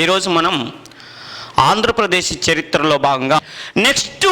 ఈరోజు మనం ఆంధ్రప్రదేశ్ చరిత్రలో భాగంగా నెక్స్ట్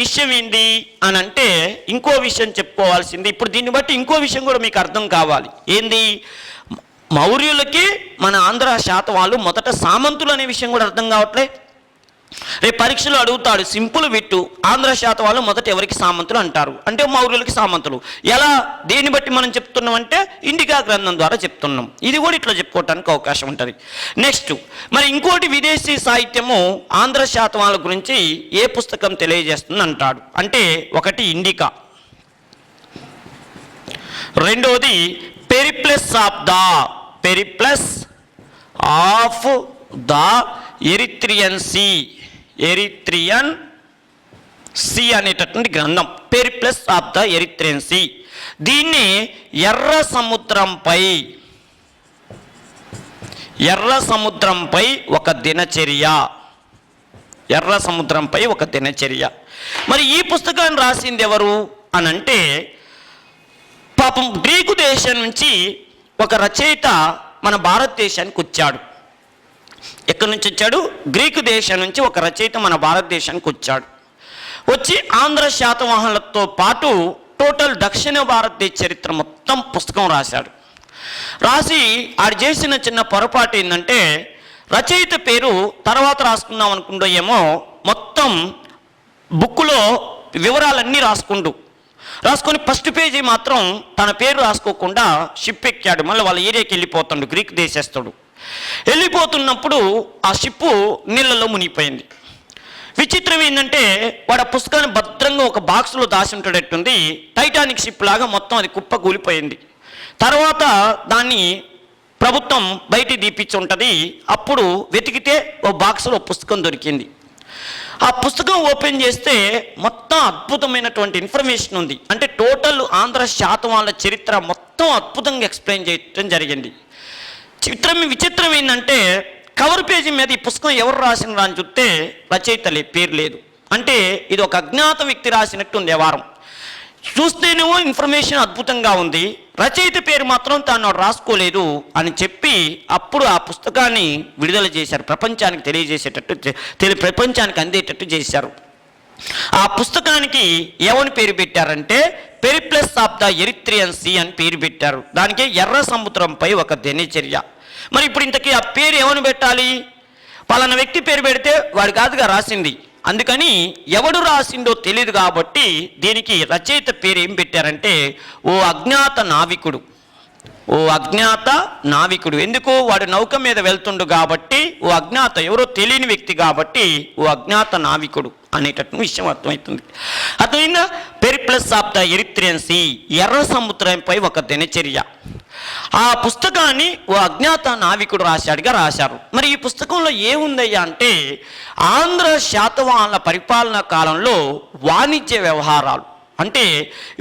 విషయం ఏంటి అని అంటే ఇంకో విషయం చెప్పుకోవాల్సింది. ఇప్పుడు దీన్ని బట్టి ఇంకో విషయం కూడా మీకు అర్థం కావాలి. ఏంది? మౌర్యులకి మన ఆంధ్ర శాతవాళ్ళు మొదట సామంతులు అనే విషయం కూడా అర్థం కావట్లే. రేపు పరీక్షలు అడుగుతాడు, సింపుల్ విట్టు, ఆంధ్ర శాతవాళ్ళు మొదట ఎవరికి సామంతులు అంటారు అంటే మౌర్యులకి సామంతులు. ఎలా, దేన్ని బట్టి మనం చెప్తున్నాం అంటే ఇండికా గ్రంథం ద్వారా చెప్తున్నాం. ఇది కూడా ఇట్లా చెప్పుకోవడానికి అవకాశం ఉంటుంది. నెక్స్ట్ మరి ఇంకోటి విదేశీ సాహిత్యము ఆంధ్ర శాతవాళ్ళ గురించి ఏ పుస్తకం తెలియజేస్తుంది అంటాడు అంటే ఒకటి ఇండికా, రెండోది Periplus of the Erythraean Sea అనేటటువంటి గ్రంథం, Periplus of the Erythraean Sea. దీన్ని ఎర్ర సముద్రంపై ఒక దినచర్య. మరి ఈ పుస్తకాన్ని రాసింది ఎవరు అని అంటే పాపం గ్రీకు దేశం నుంచి ఒక రచయిత మన భారతదేశానికి వచ్చాడు. ఎక్కడి నుంచి వచ్చాడు? గ్రీకు దేశం నుంచి ఒక రచయిత మన భారతదేశానికి వచ్చాడు. వచ్చి ఆంధ్ర శాతవాహనులతో పాటు టోటల్ దక్షిణ భారతదేశ చరిత్ర మొత్తం పుస్తకం రాశాడు. రాసి ఆడు చేసిన చిన్న పొరపాటు ఏంటంటే రచయిత పేరు తర్వాత రాసుకుందాం అనుకుంటూ ఏమో మొత్తం బుక్కులో వివరాలన్నీ రాసుకొని ఫస్ట్ పేజీ మాత్రం తన పేరు రాసుకోకుండా షిప్ ఎక్కాడు. మళ్ళీ వాళ్ళ ఏరియాకి వెళ్ళిపోతాడు. గ్రీక్ దేశస్తుడు వెళ్ళిపోతున్నప్పుడు ఆ షిప్పు నీళ్ళలో మునిగిపోయింది. విచిత్రం ఏంటంటే వాడు ఆ పుస్తకాన్ని భద్రంగా ఒక బాక్స్లో దాచి ఉంటాడట్టుంది. టైటానిక్ షిప్ లాగా మొత్తం అది కుప్ప కూలిపోయింది. తర్వాత దాన్ని ప్రభుత్వం బయటికి తీపిచ్చి ఉంటుంది. అప్పుడు వెతికితే ఓ బాక్స్లో పుస్తకం దొరికింది. ఆ పుస్తకం ఓపెన్ చేస్తే మొత్తం అద్భుతమైనటువంటి ఇన్ఫర్మేషన్ ఉంది. అంటే టోటల్ ఆంధ్ర శాతవాళ్ళ చరిత్ర మొత్తం అద్భుతంగా ఎక్స్ప్లెయిన్ చేయడం జరిగింది. విచిత్రం ఏంటంటే కవర్ పేజీ మీద ఈ పుస్తకం ఎవరు రాసినరా అని చూస్తే రచయిత పేరు లేదు. అంటే ఇది ఒక అజ్ఞాత వ్యక్తి రాసినట్టు ఉంది వ్యవహారం. చూస్తేనేమో ఇన్ఫర్మేషన్ అద్భుతంగా ఉంది, రచయిత పేరు మాత్రం తాను రాసుకోలేదు అని చెప్పి అప్పుడు ఆ పుస్తకాన్ని విడుదల చేశారు. ప్రపంచానికి ప్రపంచానికి అందేటట్టు చేశారు. ఆ పుస్తకానికి ఏమని పేరు పెట్టారంటే Periplus of the Erythraean Sea అని పేరు పెట్టారు. దానికి ఎర్ర సముద్రంపై ఒక దినచర్య. మరి ఇప్పుడు ఇంతకీ ఆ పేరు ఏమని పెట్టాలి? పలానా వ్యక్తి పేరు పెడితే వాడు కాదుగా రాసింది, అందుకని ఎవడు రాసిందో తెలియదు కాబట్టి దీనికి రచయిత పేరు ఏం పెట్టారంటే ఓ అజ్ఞాత నావికుడు. ఎందుకు? వాడు నౌక మీద వెళ్తుండు కాబట్టి ఓ అజ్ఞాత, ఎవరో తెలియని వ్యక్తి కాబట్టి ఓ అజ్ఞాత నావికుడు అనేటటువంటి విషయం అర్థమవుతుంది. అర్థమైందా? Periplus of the Erythraean Sea, ఎర్ర సముద్రంపై ఒక దినచర్య. ఆ పుస్తకాన్ని ఓ అజ్ఞాత నావికుడు రాశారు. మరి ఈ పుస్తకంలో ఏముందయ్యా అంటే ఆంధ్ర శాతవాహనుల పరిపాలనా కాలంలో వాణిజ్య వ్యవహారాలు అంటే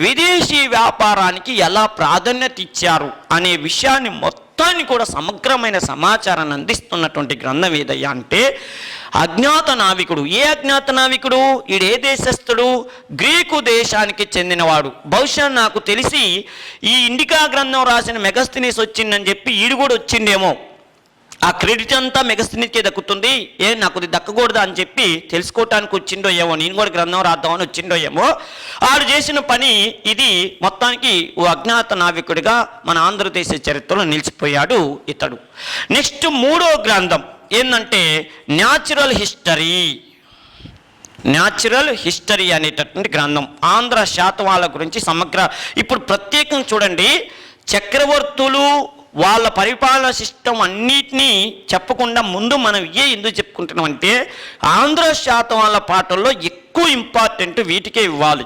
విదేశీ వ్యాపారానికి ఎలా ప్రాధాన్యత ఇచ్చారు అనే విషయాన్ని మొత్తాన్ని కూడా సమగ్రమైన సమాచారాన్ని అందిస్తున్నటువంటి గ్రంథం ఏదయ్యా అంటే అజ్ఞాత నావికుడు. ఏ అజ్ఞాత నావికుడు? ఈడే దేశస్థుడు, గ్రీకు దేశానికి చెందినవాడు. బహుశా నాకు తెలిసి ఈ ఇండికా గ్రంథం రాసిన మెగస్తనీస్ వచ్చిందని చెప్పి ఈడు కూడా వచ్చిండేమో. ఆ క్రెడిట్ అంతా మెగస్తనీస్కే దక్కుతుంది, నాకు ఇది దక్కకూడదు అని చెప్పి తెలుసుకోవటానికి వచ్చిండో ఏమో, నేను కూడా గ్రంథం రాద్దామని వచ్చిండో ఏమో. ఆడు చేసిన పని ఇది. మొత్తానికి ఓ అజ్ఞాత నావికుడిగా మన ఆంధ్రదేశ చరిత్రలో నిలిచిపోయాడు ఇతడు. నెక్స్ట్ మూడో గ్రంథం ఏంటంటే న్యాచురల్ హిస్టరీ అనేటటువంటి గ్రంథం ఆంధ్ర శాతవాళ్ళ గురించి సమగ్ర. ఇప్పుడు ప్రత్యేకం చూడండి, చక్రవర్తులు వాళ్ళ పరిపాలన సిస్టమ్ అన్నిటినీ చెప్పకుండా ముందు మనం ఎందుకు చెప్పుకుంటున్నాం అంటే ఆంధ్ర శాతవాళ్ళ పాటల్లో ఎక్కువ ఇంపార్టెంట్ వీటికే ఇవ్వాలి.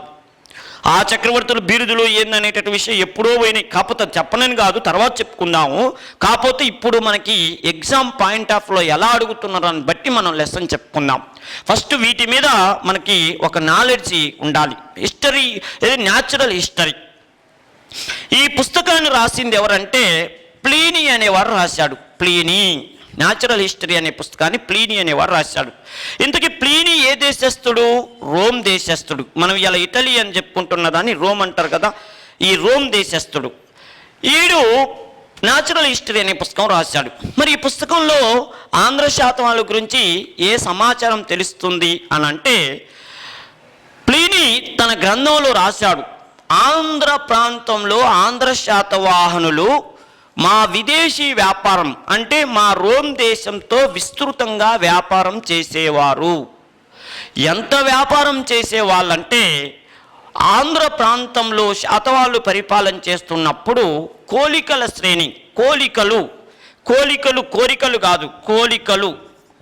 ఆ చక్రవర్తులు బిరుదులు ఏందనేటటువంటి విషయం ఎప్పుడో పోయినాయి. కాకపోతే చెప్పనని కాదు, తర్వాత చెప్పుకుందాము. కాకపోతే ఇప్పుడు మనకి ఎగ్జామ్ పాయింట్ ఆఫ్లో ఎలా అడుగుతున్నారని బట్టి మనం లెసన్ చెప్పుకుందాం. ఫస్ట్ వీటి మీద మనకి ఒక నాలెడ్జ్ ఉండాలి. History, natural history. ఈ పుస్తకాన్ని రాసింది ఎవరంటే ప్లీనీ అనేవారు రాశాడు. న్యాచురల్ హిస్టరీ అనే పుస్తకాన్ని ప్లీనీ అనేవాడు రాశాడు. ఇంతకీ ప్లీనీ ఏ దేశస్థుడు? రోమ్ దేశస్థుడు. మనం ఇలా ఇటలీ అని చెప్పుకుంటున్న దాన్ని రోమ్ అంటారు కదా, ఈ రోమ్ దేశస్థుడు. ఈడు న్యాచురల్ హిస్టరీ అనే పుస్తకం రాశాడు. మరి ఈ పుస్తకంలో ఆంధ్ర శాతవాహనుల గురించి ఏ సమాచారం తెలుస్తుంది అని అంటే, ప్లీనీ తన గ్రంథంలో రాశాడు, ఆంధ్ర ప్రాంతంలో ఆంధ్ర శాతవాహనులు మా విదేశీ వ్యాపారం అంటే మా రోమ్ దేశంతో విస్తృతంగా వ్యాపారం చేసేవారు. ఎంత వ్యాపారం చేసేవాళ్ళంటే, ఆంధ్ర ప్రాంతంలో శాతవాహనులు పరిపాలన చేస్తున్నప్పుడు కోలికల శ్రేణి, కోరికలు కాదు,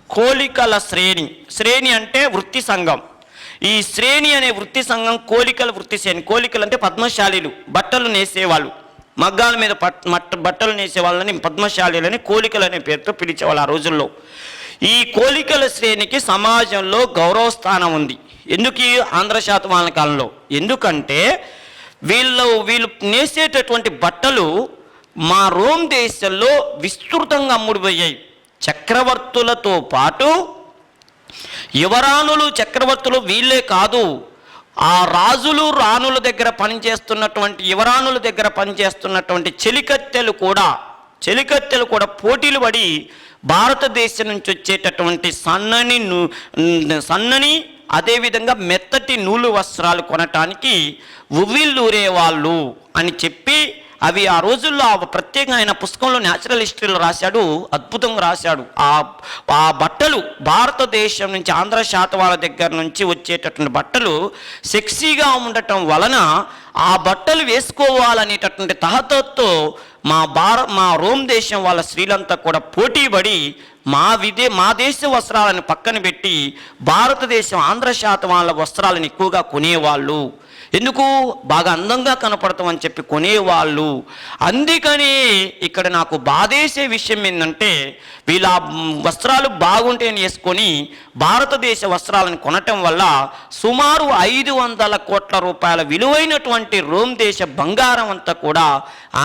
కోలికల శ్రేణి అంటే వృత్తి సంఘం. ఈ శ్రేణి అనే వృత్తి సంఘం కోలికల వృత్తి శ్రేణి. కోలికలు అంటే పద్మశాలీలు, బట్టలు నేసేవాళ్ళు, మగ్గాల మీద బట్టలు నేసే వాళ్ళని పద్మశాలీలని కోలికలు అనే పేరుతో పిలిచేవాళ్ళు ఆ రోజుల్లో. ఈ కోలికల శ్రేణికి సమాజంలో గౌరవ స్థానం ఉంది. ఎందుకు ఆంధ్ర శాతవాహనుల కాలంలో? ఎందుకంటే వీళ్ళు నేసేటటువంటి బట్టలు మా రోమ్ దేశంలో విస్తృతంగా అమ్ముడుపోయాయి. చక్రవర్తులతో పాటు యువరాణులు, చక్రవర్తులు వీళ్ళే కాదు, ఆ రాజులు రాణుల దగ్గర పనిచేస్తున్నటువంటి యువరాణుల దగ్గర పనిచేస్తున్నటువంటి చెలికత్తెలు కూడా పోటీలు పడి భారతదేశం నుంచి వచ్చేటటువంటి సన్నని అదేవిధంగా మెత్తటి నూలు వస్త్రాలు కొనటానికి ఉవ్విళ్ళూరేవాళ్ళు అని చెప్పి, అవి ఆ రోజుల్లో ప్రత్యేకంగా ఆయన పుస్తకంలో న్యాచురల్ హిస్టరీలో రాశాడు, అద్భుతంగా రాశాడు. ఆ బట్టలు భారతదేశం నుంచి ఆంధ్ర శాతవాహనుల దగ్గర నుంచి వచ్చేటటువంటి బట్టలు సెక్సీగా ఉండటం వలన ఆ బట్టలు వేసుకోవాలనేటటువంటి తహతతో మా రోమ్ దేశం వాళ్ళ స్త్రీలంతా కూడా పోటీపడి మా దేశ వస్త్రాలను పక్కన పెట్టి భారతదేశం ఆంధ్ర శాతవాహనుల వస్త్రాలను ఎక్కువగా కొనేవాళ్ళు. ఎందుకు? బాగా అందంగా కనపడతామని చెప్పి కొనేవాళ్ళు. అందుకని ఇక్కడ నాకు బాధేసే విషయం ఏంటంటే, వీళ్ళ వస్త్రాలు బాగుంటాయని వేసుకొని భారతదేశ వస్త్రాలను కొనటం వల్ల సుమారు 500 కోట్ల రూపాయల విలువైనటువంటి రోమ్ దేశ బంగారం అంతా కూడా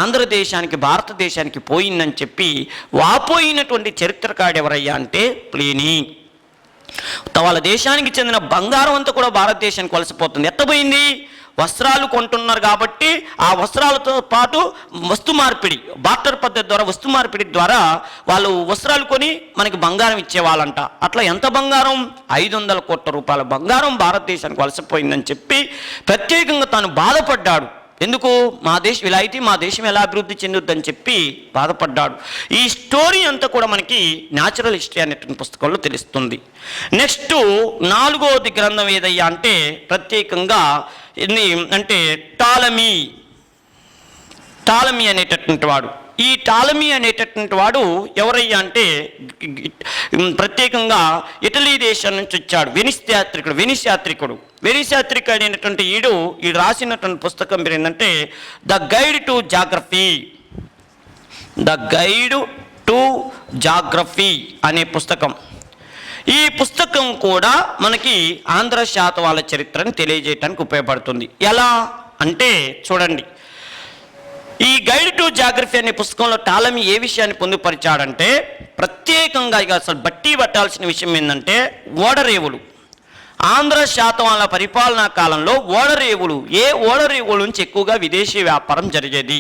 ఆంధ్రదేశానికి, భారతదేశానికి పోయిందని చెప్పి వాపోయినటువంటి చరిత్రకారుడు ఎవరయ్యా అంటే ప్లీనీ. వాళ్ళ దేశానికి చెందిన బంగారం అంతా కూడా భారతదేశానికి వలసపోతుంది. ఎత్తపోయింది? వస్త్రాలు కొంటున్నారు కాబట్టి ఆ వస్త్రాలతో పాటు వస్తు మార్పిడి, బార్టర్ పద్ధతి ద్వారా వస్తు మార్పిడి ద్వారా వాళ్ళు వస్త్రాలు కొని మనకి బంగారం ఇచ్చేవాళ్ళంట. అట్లా ఎంత బంగారం? 500 కోట్ల రూపాయల బంగారం భారతదేశానికి వలసపోయిందని చెప్పి ప్రత్యేకంగా తాను బాధపడ్డాడు. ఎందుకు? మా దేశం ఎలా అభివృద్ధి చెందుద్దని చెప్పి బాధపడ్డాడు. ఈ స్టోరీ అంతా కూడా మనకి న్యాచురల్ హిస్టరీ అనేటువంటి పుస్తకంలో తెలుస్తుంది. నెక్స్ట్ 4వది గ్రంథం ఏదయ్యా అంటే ప్రత్యేకంగా అంటే టాలమీ అనేటటువంటి వాడు. ఈ టాలమీ అనేటటువంటి వాడు ఎవరయ్యా అంటే ప్రత్యేకంగా ఇటలీ దేశం నుంచి వచ్చాడు. వెనిస్ యాత్రికుడు అనేటువంటి ఈడు రాసినటువంటి పుస్తకం పేరు ఏంటంటే ద గైడ్ టు జాగ్రఫీ అనే పుస్తకం. ఈ పుస్తకం కూడా మనకి ఆంధ్ర శాతవాహనుల చరిత్రను తెలియజేయడానికి ఉపయోగపడుతుంది. ఎలా అంటే చూడండి, ఈ గైడ్ టు జాగ్రఫీ అనే పుస్తకంలో టాలమీ ఏ విషయాన్ని పొందుపరిచాడంటే, ప్రత్యేకంగా ఇక అసలు బట్టి పట్టాల్సిన విషయం ఏంటంటే ఓడరేవులు. ఆంధ్ర శాతవాహనుల పరిపాలనా కాలంలో ఏ ఓడరేవుల నుంచి ఎక్కువగా విదేశీ వ్యాపారం జరిగేది,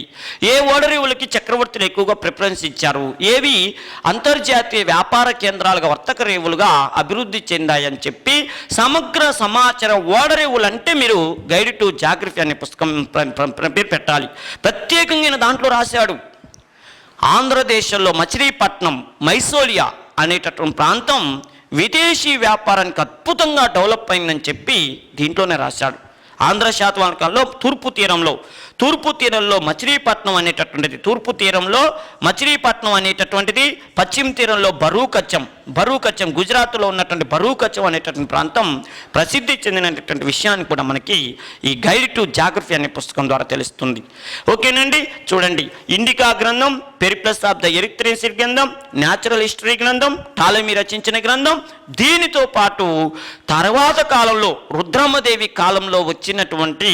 ఏ ఓడరేవులకి చక్రవర్తులు ఎక్కువగా ప్రిఫరెన్స్ ఇచ్చారు, ఏవి అంతర్జాతీయ వ్యాపార కేంద్రాలుగా వర్తక రేవులుగా అభివృద్ధి చెందాయని చెప్పి సమగ్ర సమాచారం. ఓడరేవులు అంటే మీరు గైడ్ టు జాగ్రఫీ అనే పుస్తకం పేరు పెట్టాలి. ప్రత్యేకంగా దాంట్లో రాశాడు, ఆంధ్రదేశంలో మచిలీపట్నం, మైసోలియా అనేటటువంటి ప్రాంతం విదేశీ వ్యాపారానికి అద్భుతంగా డెవలప్ అయిందని చెప్పి దీంట్లోనే రాశాడు. ఆంధ్ర శాతవాహనుల కాలంలో తూర్పు తీరంలో మచిలీపట్నం అనేటటువంటిది, తూర్పు తీరంలో మచిలీపట్నం అనేటటువంటిది, పశ్చిమ తీరంలో బరూకచ్చం గుజరాత్లో ఉన్నటువంటి బరూకచ్చం అనేటటువంటి ప్రాంతం ప్రసిద్ధి చెందినటువంటి విషయాన్ని కూడా మనకి ఈ గైడ్ టు జాగ్రఫీ అనే పుస్తకం ద్వారా తెలుస్తుంది. ఓకేనండి, చూడండి, ఇండికా గ్రంథం, పెరిప్లస్ ఆఫ్ ద ఎరిత్రేసియన్ గ్రంథం, న్యాచురల్ హిస్టరీ గ్రంథం, టాలమీ రచించిన గ్రంథం. దీనితో పాటు తర్వాత కాలంలో రుద్రమ్మదేవి కాలంలో వచ్చినటువంటి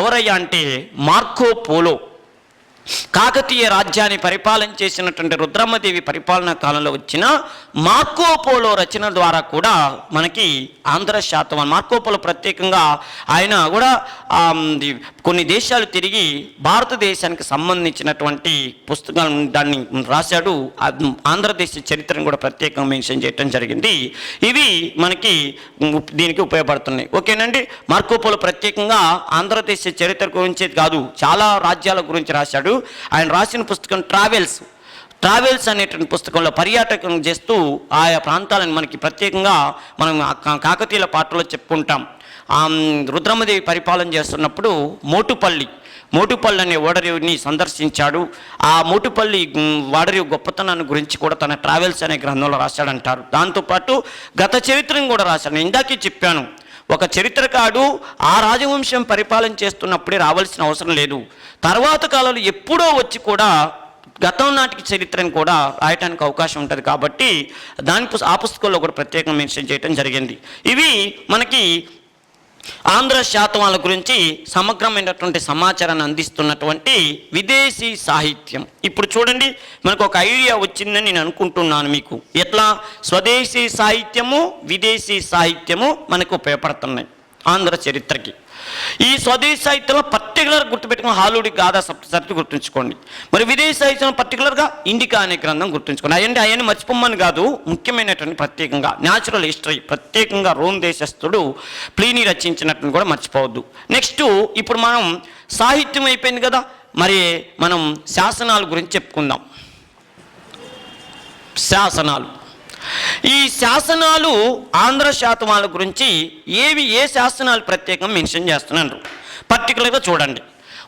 ఎవరయ్యా అంటే మార్కో కాకతీయ రాజ్యాన్ని పరిపాలన చేసినటువంటి రుద్రమ్మదేవి పరిపాలనా కాలంలో వచ్చిన మార్కో పోలో రచన ద్వారా కూడా మనకి ఆంధ్ర శాతవాహన మార్కో పోలో ప్రత్యేకంగా ఆయన కూడా కొన్ని దేశాలు తిరిగి భారతదేశానికి సంబంధించినటువంటి పుస్తకాలు దాన్ని రాశాడు. ఆంధ్రదేశ చరిత్రను కూడా ప్రత్యేకంగా మెన్షన్ చేయడం జరిగింది. ఇవి మనకి దీనికి ఉపయోగపడుతున్నాయి. ఓకేనండి. మార్కో పోలో ప్రత్యేకంగా ఆంధ్రదేశ చరిత్ర గురించి కాదు, చాలా రాజ్యాల గురించి రాశాడు. ఆయన రాసిన పుస్తకం ట్రావెల్స్ అనేటువంటి పుస్తకంలో పర్యాటకం చేస్తూ ఆయా ప్రాంతాలను మనకి ప్రత్యేకంగా మనం కాకతీయుల పాటలో చెప్పుకుంటాం. రుద్రమ్మదేవి పరిపాలన చేస్తున్నప్పుడు మోటుపల్లి అనే ఓడరేవుని సందర్శించాడు. ఆ మోటుపల్లి ఓడరేవు గొప్పతనాన్ని గురించి కూడా తన ట్రావెల్స్ అనే గ్రంథంలో రాశాడంటారు. దాంతోపాటు గత చరిత్రను కూడా రాశాడు. నేను ఇందాకే చెప్పాను, ఒక చరిత్రకారుడు ఆ రాజవంశం పరిపాలన చేస్తున్నప్పుడే రావాల్సిన అవసరం లేదు. తర్వాత కాలంలో ఎప్పుడో వచ్చి కూడా గతం నాటికి చరిత్రను కూడా రాయటానికి అవకాశం ఉంటుంది. కాబట్టి ఆ పుస్తకంలో కూడా ప్రత్యేకంగా మెన్షన్ చేయడం జరిగింది. ఇవి మనకి ఆంధ్ర శాతవాహనుల గురించి సమగ్రమైనటువంటి సమాచారాన్ని అందిస్తున్నటువంటి విదేశీ సాహిత్యం. ఇప్పుడు చూడండి, మనకు ఒక ఐడియా వచ్చిందని నేను అనుకుంటున్నాను మీకు. ఎట్లా స్వదేశీ సాహిత్యము, విదేశీ సాహిత్యము మనకు ఉపయోగపడుతున్నాయి ఆంధ్ర చరిత్రకి. ఈ స్వదేశీ సాహిత్యంలో పర్టికులర్ గుర్తుపెట్టుకుని హాలుడి గాథా సప్తశతి గుర్తుంచుకోండి. మరి విదేశీ సాహిత్యంలో పర్టికులర్గా ఇండికా అనే గ్రంథం గుర్తుంచుకోండి. అవన్నీ మర్చిపోమ్మని కాదు, ముఖ్యమైనటువంటి ప్రత్యేకంగా న్యాచురల్ హిస్టరీ ప్రత్యేకంగా రోమ్ దేశస్థుడు ప్లీనీ రచించినట్టు కూడా మర్చిపోవద్దు. నెక్స్ట్ ఇప్పుడు మనం సాహిత్యం అయిపోయింది కదా, మరి మనం శాసనాల గురించి చెప్పుకుందాం. శాసనాలు, ఈ శాసనాలు ఆంధ్ర శాతవాహనుల గురించి ఏ శాసనాలు ప్రత్యేకంగా మెన్షన్ చేస్తున్నారు పర్టికులర్గా చూడండి.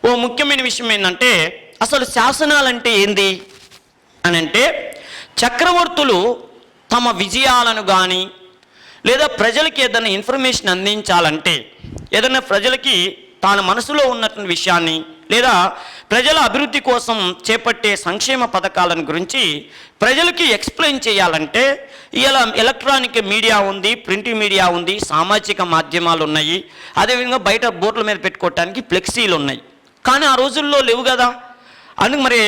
ఓ ముఖ్యమైన విషయం ఏంటంటే, అసలు శాసనాలు అంటే ఏంది అని అంటే, చక్రవర్తులు తమ విజయాలను కానీ లేదా ప్రజలకి ఏదైనా ఇన్ఫర్మేషన్ అందించాలంటే, ఏదైనా ప్రజలకి తన మనసులో ఉన్నటువంటి విషయాన్ని లేదా ప్రజల అభివృద్ధి కోసం చేపట్టే సంక్షేమ పథకాలను గురించి ప్రజలకి ఎక్స్ప్లెయిన్ చేయాలంటే, ఇలా ఎలక్ట్రానిక్ మీడియా ఉంది, ప్రింట్ మీడియా ఉంది, సామాజిక మాధ్యమాలు ఉన్నాయి, అదేవిధంగా బయట బోర్డుల మీద పెట్టుకోవటానికి ఫ్లెక్సీలు ఉన్నాయి. కానీ ఆ రోజుల్లో లేవు కదా. అందుకు మరి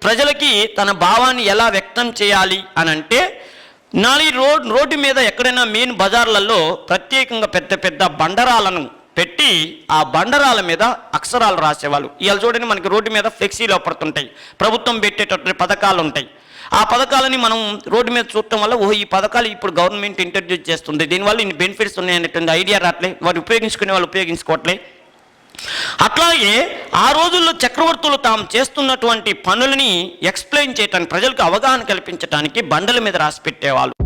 ప్రజలకి తన భావాన్ని ఎలా వ్యక్తం చేయాలి అని అంటే, రోడ్డు మీద ఎక్కడైనా మెయిన్ బజార్లలో ప్రత్యేకంగా పెద్ద పెద్ద బండరాలను పెట్టి ఆ బండరాల మీద అక్షరాలు రాసేవాళ్ళు. ఇవాళ చూడండి, మనకి రోడ్డు మీద ఫ్లెక్సీలు పడుతుంటాయి, ప్రభుత్వం పెట్టేటటువంటి పథకాలు ఉంటాయి. ఆ పథకాలని మనం రోడ్డు మీద చూడటం వల్ల ఈ పథకాలు ఇప్పుడు గవర్నమెంట్ ఇంట్రడ్యూస్ చేస్తుంది, దీనివల్ల ఇన్ని బెనిఫిట్స్ ఉన్నాయనేటువంటి ఐడియా రావట్లే, వారు ఉపయోగించుకునే వాళ్ళు ఉపయోగించుకోవట్లే. అట్లాగే ఆ రోజుల్లో చక్రవర్తులు తాము చేస్తున్నటువంటి పనులని ఎక్స్ప్లెయిన్ చేయడానికి, ప్రజలకు అవగాహన కల్పించడానికి బండల మీద రాసి పెట్టేవాళ్ళు.